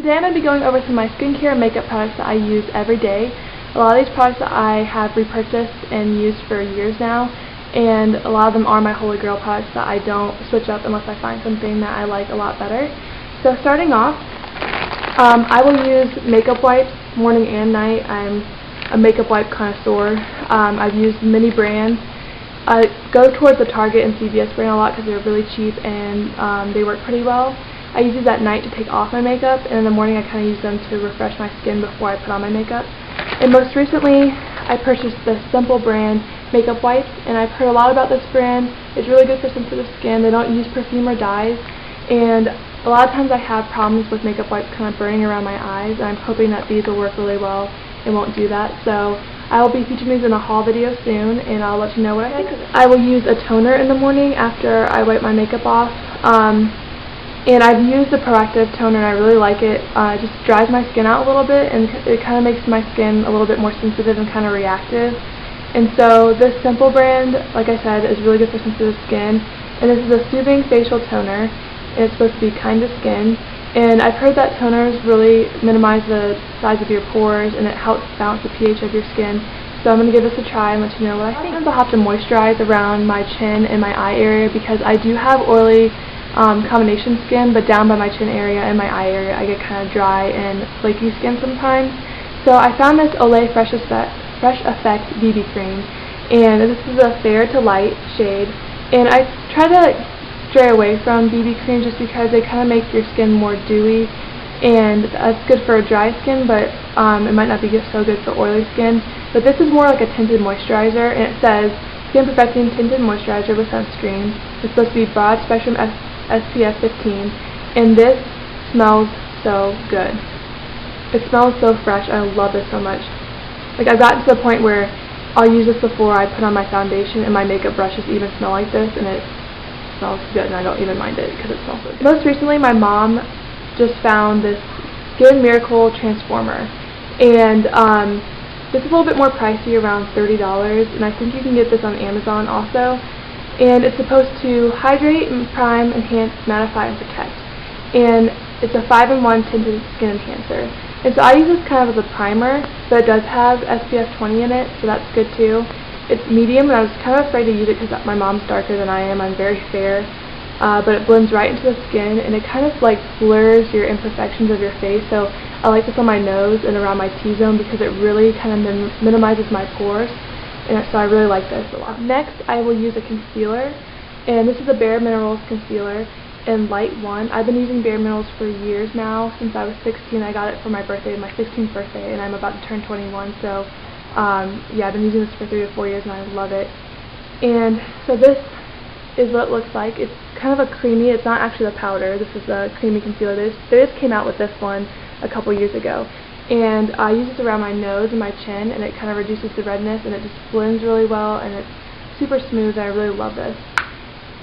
Today I'm going to be going over some of my skincare and makeup products that I use every day. A lot of these products that I have repurchased and used for years now, and a lot of them are my holy grail products that I don't switch up unless I find something that I like a lot better. So starting off, I will use makeup wipes morning and night. I'm a makeup wipe connoisseur. I've used many brands. I go towards the Target and CVS brand a lot because they're really cheap and they work pretty well. I use these at night to take off my makeup, and in the morning I kind of use them to refresh my skin before I put on my makeup. And most recently, I purchased the Simple brand makeup wipes, and I've heard a lot about this brand. It's really good for sensitive skin. They don't use perfume or dyes, and a lot of times I have problems with makeup wipes kind of burning around my eyes, and I'm hoping that these will work really well and won't do that. So I will be featuring these in a haul video soon, and I'll let you know what I think of it. I will use a toner in the morning after I wipe my makeup off. And I've used the Proactive toner and I really like it. It just dries my skin out a little bit, and it kind of makes my skin a little bit more sensitive and kind of reactive. And so this Simple brand, like I said, is really good for sensitive skin. And this is a soothing facial toner, and it's supposed to be kind to skin. And I've heard that toners really minimize the size of your pores, and it helps balance the pH of your skin. So I'm going to give this a try and let you know what I think. Sometimes I'll have to moisturize around my chin and my eye area because I do have oily combination skin, but down by my chin area and my eye area I get kind of dry and flaky skin sometimes. So I found this Olay Fresh Effect BB cream, and this is a fair to light shade, and I try to stray away from BB creams just because they kind of make your skin more dewy, and that's good for dry skin, but it might not be so good for oily skin. But this is more like a tinted moisturizer, and it says Skin Perfecting Tinted Moisturizer with Sunscreen. It's supposed to be broad spectrum SPF 15, and this smells so good. It smells so fresh. I love this so much. Like, I've gotten to the point where I'll use this before I put on my foundation, and my makeup brushes even smell like this, and it smells good, and I don't even mind it because it smells so good. Most recently, my mom just found this Skin Miracle Transformer, and this is a little bit more pricey, around $30, and I think you can get this on Amazon also. And it's supposed to hydrate, prime, enhance, mattify, and protect. And it's a 5-in-1 tinted skin enhancer. And so I use this kind of as a primer, but it does have SPF 20 in it, so that's good too. It's medium, and I was kind of afraid to use it because my mom's darker than I am. I'm very fair. But it blends right into the skin, and it kind of like blurs your imperfections of your face. So I like this on my nose and around my T-zone because it really kind of minimizes my pores. And so I really like this a lot. Next, I will use a concealer, and this is a Bare Minerals concealer in Light 1. I've been using Bare Minerals for years now. Since I was 16, I got it for my birthday, my 16th birthday, and I'm about to turn 21. So yeah, I've been using this for 3 to 4 years, and I love it. And so this is what it looks like. It's kind of a creamy, it's not actually a powder, this is a creamy concealer. They just came out with this one a couple years ago. And I use this around my nose and my chin, and it kind of reduces the redness, and it just blends really well, and it's super smooth, and I really love this.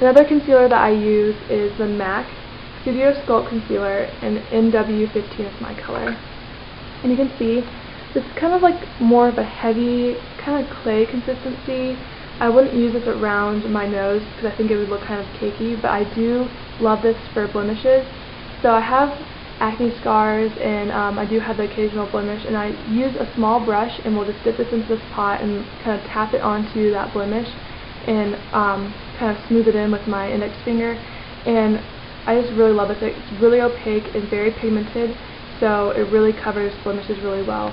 Another concealer that I use is the MAC Studio Sculpt Concealer, and NW15 is my color. And you can see, this is kind of like more of a heavy, kind of clay consistency. I wouldn't use this around my nose because I think it would look kind of cakey, but I do love this for blemishes. So I have acne scars, and I do have the occasional blemish, and I use a small brush, and we'll just dip this into this pot and kind of tap it onto that blemish and kind of smooth it in with my index finger, and I just really love this. It's really opaque and very pigmented, so it really covers blemishes really well.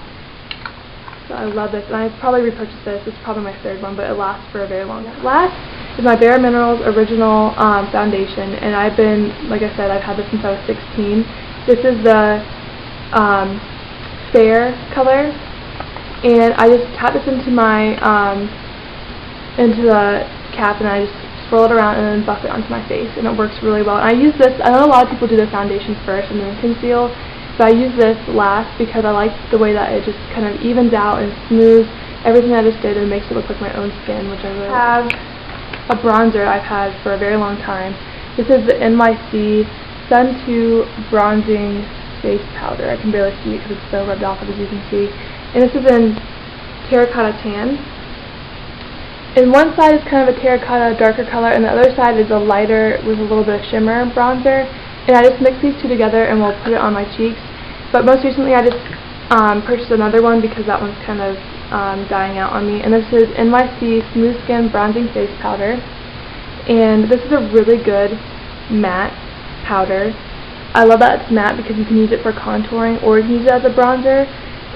So I love this, and I probably repurchased this. This is probably my 3rd one, but it lasts for a very long time. Last is my Bare Minerals Original Foundation, and I've been, like I said, I've had this since I was 16. This is the fair color, and I just tap this into my into the cap, and I just swirl it around and then buff it onto my face, and it works really well. And I use this. I know a lot of people do their foundation first and then conceal, but I use this last because I like the way that it just kind of evens out and smooths everything I just did and makes it look like my own skin, which I really like. A bronzer I've had for a very long time. This is the NYC Sun 2 Bronzing Face Powder. I can barely see it because it's so rubbed off, as you can see. And this is in Terracotta Tan. And one side is kind of a terracotta, darker color, and the other side is a lighter with a little bit of shimmer bronzer. And I just mix these two together and we'll put it on my cheeks. But most recently I just purchased another one because that one's kind of dying out on me. And this is NYC Smooth Skin Bronzing Face Powder. And this is a really good matte powder. I love that it's matte because you can use it for contouring or you can use it as a bronzer.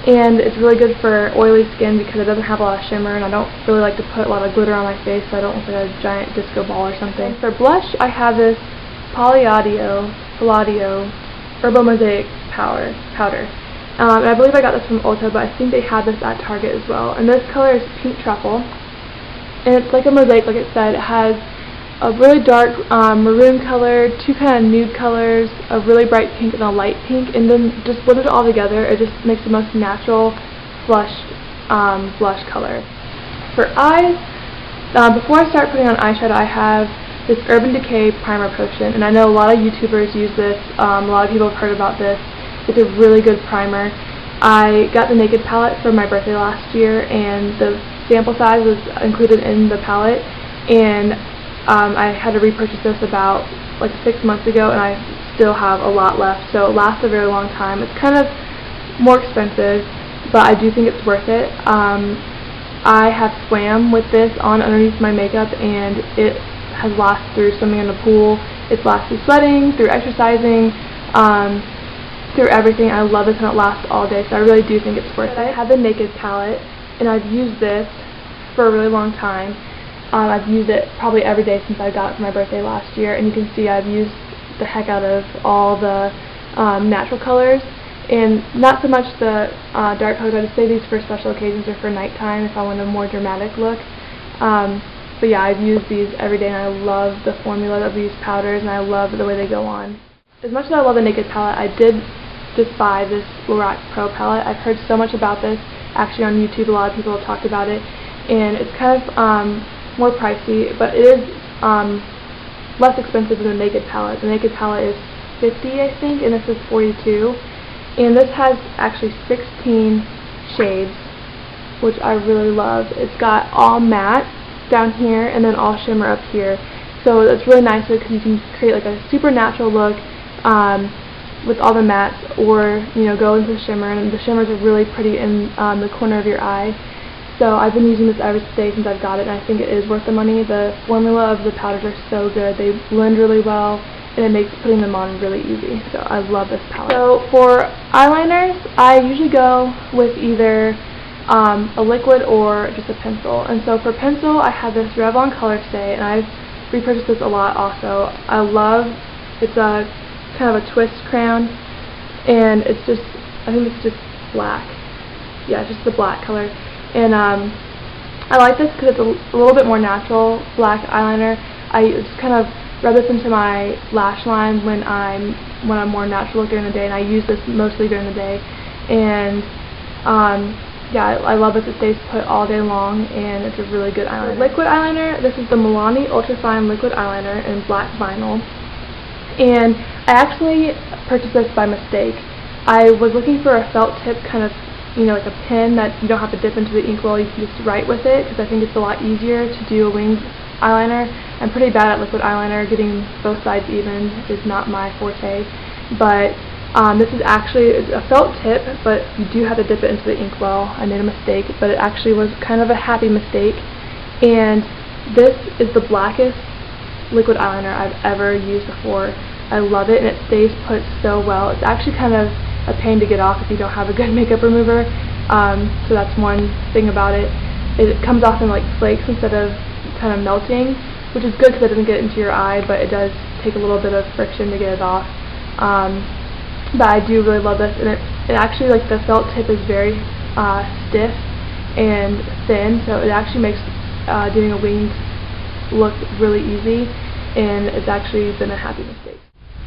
And it's really good for oily skin because it doesn't have a lot of shimmer, and I don't really like to put a lot of glitter on my face so I don't look like a giant disco ball or something. For blush, I have this Palladio Herbal Mosaic powder. And I believe I got this from Ulta, but I think they had this at Target as well. And this color is Pink Truffle. And it's like a mosaic, like it said. It has a really dark maroon color, two kind of nude colors, a really bright pink and a light pink, and then just blend it all together. It just makes the most natural flushed blush color. For eyes, before I start putting on eyeshadow, I have this Urban Decay primer potion, and I know a lot of YouTubers use this. A lot of people have heard about this. It's a really good primer. I got the Naked palette for my birthday last year, and the sample size was included in the palette, and I had to repurchase this about like 6 months ago, and I still have a lot left, so it lasts a very long time. It's kind of more expensive, but I do think it's worth it. I have swam with this on underneath my makeup, and it has lasted through swimming in the pool. It's lasted through sweating, through exercising, through everything. I love this, and it lasts all day, so I really do think it's worth it. I have the Naked palette, and I've used this for a really long time. I've used it probably every day since I got it for my birthday last year, and you can see I've used the heck out of all the natural colors, and not so much the dark colors. I just save these for special occasions or for nighttime if I want a more dramatic look. But yeah, I've used these every day, and I love the formula of these powders, and I love the way they go on. As much as I love the Naked palette, I did just buy this Lorac Pro palette. I've heard so much about this actually on YouTube. A lot of people have talked about it, and it's kind of more pricey, but it is less expensive than the Naked palette. The Naked palette is $50, I think, and this is $42. And this has actually 16 shades, which I really love. It's got all matte down here and then all shimmer up here. So it's really nice because you can create like a super natural look with all the mattes, or go into the shimmer, and the shimmers are really pretty in the corner of your eye. So I've been using this every day since I've got it, and I think it is worth the money. The formula of the powders are so good. They blend really well, and it makes putting them on really easy. So I love this palette. So for eyeliners, I usually go with either a liquid or just a pencil. And so for pencil, I have this Revlon Color Stay, and I've repurchased this a lot also. I love, it's a kind of a twist crayon, and it's just, I think it's just black. Yeah, it's just the black color. And I like this because it's a little bit more natural black eyeliner. I just kind of rub this into my lash line when I'm more natural during the day, and I use this mostly during the day. And yeah, I love this. It stays put all day long, and it's a really good eyeliner. Liquid eyeliner, this is the Milani Ultrafine Liquid Eyeliner in black vinyl. And I actually purchased this by mistake. I was looking for a felt tip kind of, like a pen that you don't have to dip into the inkwell. You can just write with it, because I think it's a lot easier to do a winged eyeliner. I'm pretty bad at liquid eyeliner. Getting both sides even is not my forte. But this is actually a felt tip, but you do have to dip it into the inkwell. I made a mistake, but it actually was kind of a happy mistake. And this is the blackest liquid eyeliner I've ever used before. I love it, and it stays put so well. It's actually kind of a pain to get off if you don't have a good makeup remover. So that's one thing about it. It comes off in like flakes instead of kind of melting, which is good because it doesn't get into your eye, but it does take a little bit of friction to get it off. But I do really love this, and it actually, like, the felt tip is very stiff and thin, so it actually makes doing a winged look really easy, and it's actually been a happy mistake.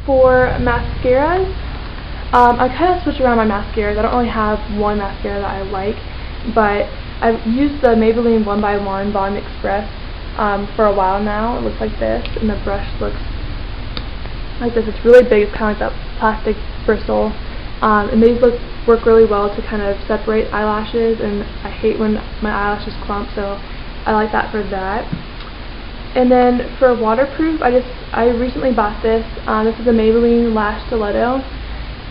For mascaras, I kind of switch around my mascaras. I don't really have one mascara that I like, but I've used the Maybelline 1x1 Bond Express for a while now. It looks like this, and the brush looks like this. It's really big. It's kind of like that plastic bristle, and these work really well to kind of separate eyelashes, and I hate when my eyelashes clump, so I like that for that. And then for waterproof, I recently bought this. This is a Maybelline Lash Stiletto,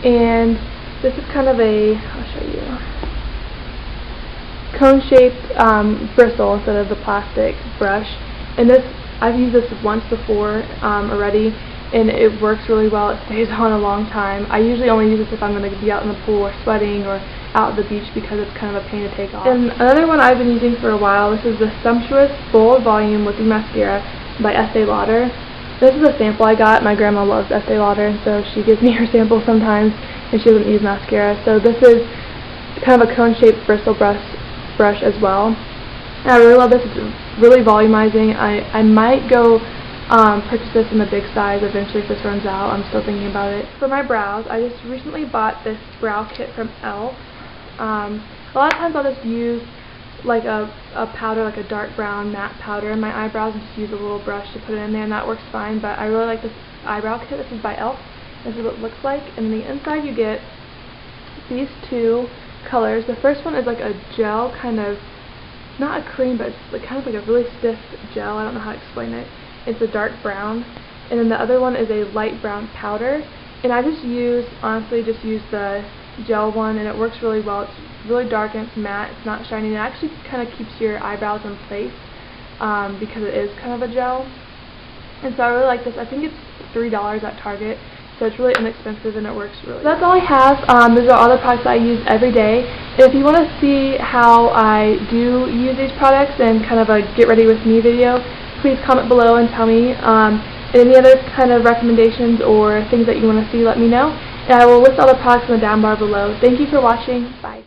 and This is kind of a, I'll show you, cone-shaped bristle instead of the plastic brush. And this, I've used this once before already, and it works really well. It stays on a long time. I usually only use this if I'm going to be out in the pool or sweating or out at the beach because it's kind of a pain to take off. And another one I've been using for a while, this is the Sumptuous Bold Volume Whipping Mascara by Estee Lauder. This is a sample I got. My grandma loves Estee Lauder, and so she gives me her sample sometimes, and she doesn't use mascara. So this is kind of a cone-shaped bristle brush as well. And I really love this. It's really volumizing. I might go purchase this in the big size eventually if this runs out. I'm still thinking about it. For my brows, I just recently bought this brow kit from e.l.f. A lot of times I'll just use like a powder, like a dark brown matte powder in my eyebrows, and just use a little brush to put it in there, and that works fine. But I really like this eyebrow kit. This is by e.l.f. This is what it looks like. And the inside you get these two colors. The first one is like a gel, kind of, not a cream, but it's like kind of like a really stiff gel. I don't know how to explain it. It's a dark brown. And then the other one is a light brown powder. And I honestly just use the gel one, and it works really well. It's really dark and it's matte. It's not shiny. And it actually kind of keeps your eyebrows in place because it is kind of a gel. And so I really like this. I think it's $3 at Target. So it's really inexpensive and it works really well. That's all I have. These are all the products I use every day. And if you want to see how I do use these products and kind of a get ready with me video, please comment below and tell me. Any other kind of recommendations or things that you want to see, let me know. And I will list all the products in the down bar below. Thank you for watching. Bye.